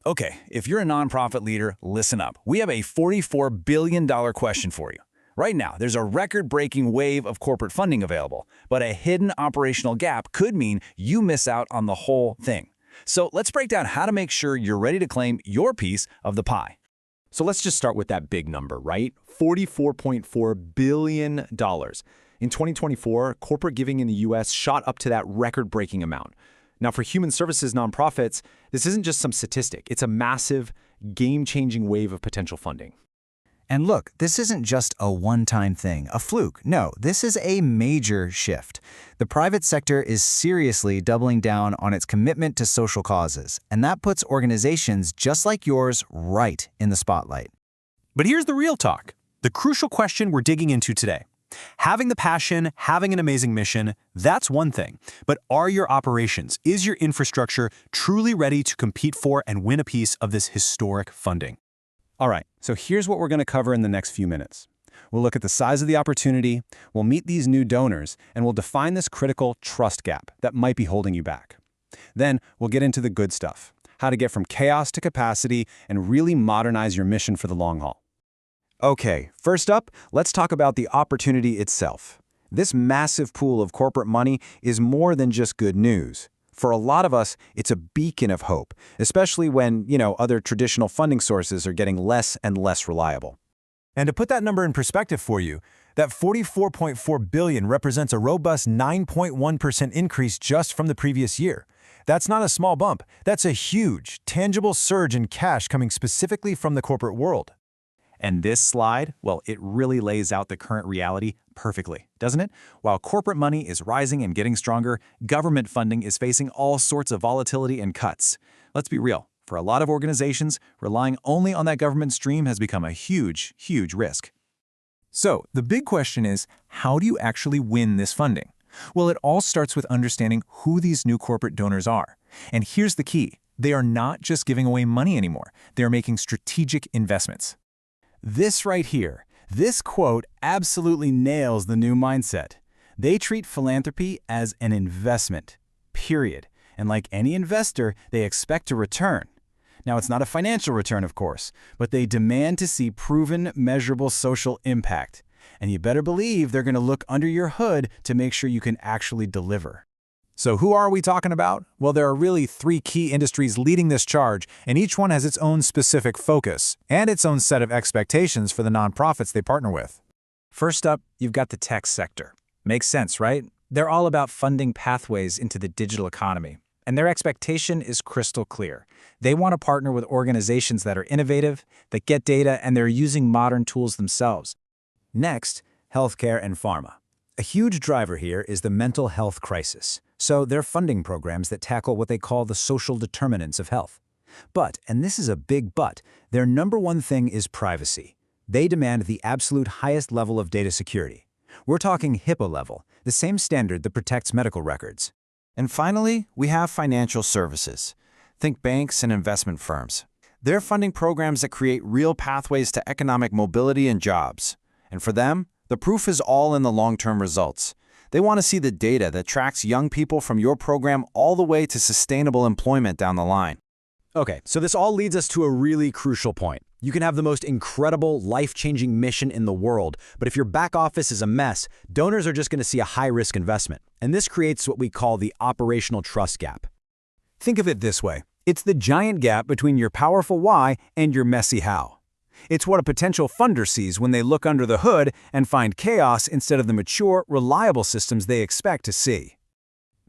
Okay, if you're a nonprofit leader, listen up. We have a $44 billion question for you. Right now, there's a record-breaking wave of corporate funding available, but a hidden operational gap could mean you miss out on the whole thing. So let's break down how to make sure you're ready to claim your piece of the pie. So let's just start with that big number, right? $44.4 billion. In 2024, corporate giving in the U.S. shot up to that record-breaking amount. Now, for human services nonprofits, this isn't just some statistic. It's a massive, game-changing wave of potential funding. And look, this isn't just a one-time thing, a fluke. No, this is a major shift. The private sector is seriously doubling down on its commitment to social causes, and that puts organizations just like yours right in the spotlight. But here's the real talk, the crucial question we're digging into today. Having the passion, having an amazing mission, that's one thing. But are your operations, is your infrastructure truly ready to compete for and win a piece of this historic funding? All right, so here's what we're going to cover in the next few minutes. We'll look at the size of the opportunity, we'll meet these new donors, and we'll define this critical trust gap that might be holding you back. Then we'll get into the good stuff, how to get from chaos to capacity and really modernize your mission for the long haul. Okay, first up, let's talk about the opportunity itself. This massive pool of corporate money is more than just good news. For a lot of us, it's a beacon of hope, especially when, other traditional funding sources are getting less and less reliable. And to put that number in perspective for you, that $44.4 billion represents a robust 9.1% increase just from the previous year. That's not a small bump. That's a huge, tangible surge in cash coming specifically from the corporate world. And this slide, well, it really lays out the current reality perfectly, doesn't it? While corporate money is rising and getting stronger, government funding is facing all sorts of volatility and cuts. Let's be real. For a lot of organizations, relying only on that government stream has become a huge, huge risk. So, the big question is, how do you actually win this funding? Well, it all starts with understanding who these new corporate donors are. And here's the key. They are not just giving away money anymore. They're making strategic investments. This right here, this quote absolutely nails the new mindset. They treat philanthropy as an investment, period. And like any investor, they expect a return. Now, it's not a financial return, of course, but they demand to see proven, measurable social impact. And you better believe they're going to look under your hood to make sure you can actually deliver. So who are we talking about? Well, there are really three key industries leading this charge, and each one has its own specific focus and its own set of expectations for the nonprofits they partner with. First up, you've got the tech sector. Makes sense, right? They're all about funding pathways into the digital economy, and their expectation is crystal clear. They want to partner with organizations that are innovative, that get data, and they're using modern tools themselves. Next, healthcare and pharma. A huge driver here is the mental health crisis. So they're funding programs that tackle what they call the social determinants of health. But, and this is a big but, their number one thing is privacy. They demand the absolute highest level of data security. We're talking HIPAA level, the same standard that protects medical records. And finally, we have financial services. Think banks and investment firms. They're funding programs that create real pathways to economic mobility and jobs. And for them, the proof is all in the long-term results. They want to see the data that tracks young people from your program all the way to sustainable employment down the line. Okay, so this all leads us to a really crucial point. You can have the most incredible, life-changing mission in the world, but if your back office is a mess, donors are just going to see a high-risk investment. And this creates what we call the operational trust gap. Think of it this way. It's the giant gap between your powerful why and your messy how. It's what a potential funder sees when they look under the hood and find chaos instead of the mature, reliable systems they expect to see.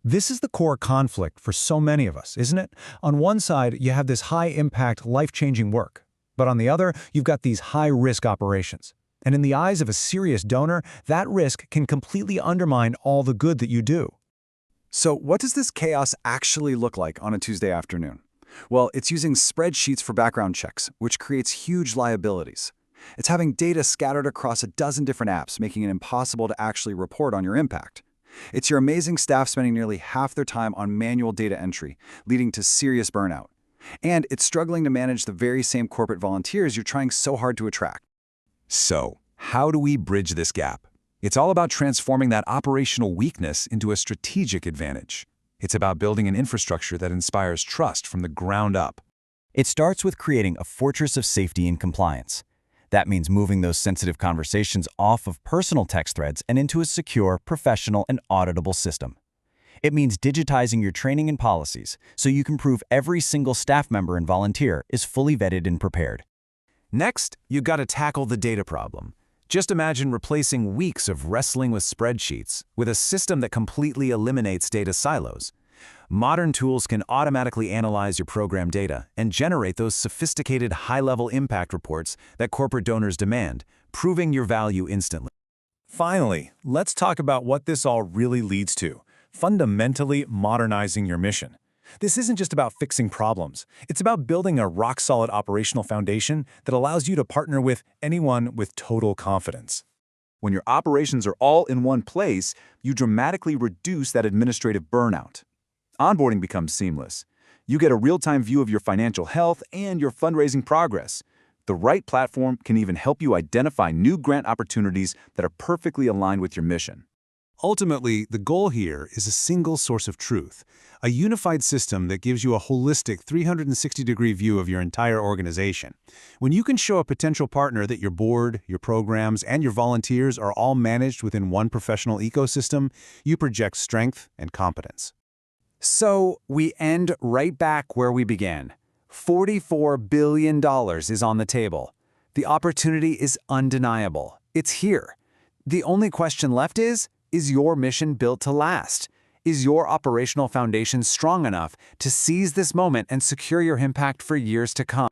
This is the core conflict for so many of us, isn't it? On one side, you have this high-impact, life-changing work. But on the other, you've got these high-risk operations. And in the eyes of a serious donor, that risk can completely undermine all the good that you do. So what does this chaos actually look like on a Tuesday afternoon? Well, it's using spreadsheets for background checks, which creates huge liabilities. It's having data scattered across a dozen different apps, making it impossible to actually report on your impact. It's your amazing staff spending nearly half their time on manual data entry, leading to serious burnout. And it's struggling to manage the very same corporate volunteers you're trying so hard to attract. So, how do we bridge this gap? It's all about transforming that operational weakness into a strategic advantage. It's about building an infrastructure that inspires trust from the ground up. It starts with creating a fortress of safety and compliance. That means moving those sensitive conversations off of personal text threads and into a secure, professional, and auditable system. It means digitizing your training and policies so you can prove every single staff member and volunteer is fully vetted and prepared. Next, you've got to tackle the data problem. Just imagine replacing weeks of wrestling with spreadsheets with a system that completely eliminates data silos. Modern tools can automatically analyze your program data and generate those sophisticated high-level impact reports that corporate donors demand, proving your value instantly. Finally, let's talk about what this all really leads to: fundamentally modernizing your mission. This isn't just about fixing problems. It's about building a rock-solid operational foundation that allows you to partner with anyone with total confidence. When your operations are all in one place, you dramatically reduce that administrative burnout. Onboarding becomes seamless. You get a real-time view of your financial health and your fundraising progress. The right platform can even help you identify new grant opportunities that are perfectly aligned with your mission. Ultimately, the goal here is a single source of truth, a unified system that gives you a holistic 360-degree view of your entire organization. When you can show a potential partner that your board, your programs, and your volunteers are all managed within one professional ecosystem, you project strength and competence. So, we end right back where we began. $44 billion is on the table. The opportunity is undeniable. It's here. The only question left is your mission built to last? Is your operational foundation strong enough to seize this moment and secure your impact for years to come?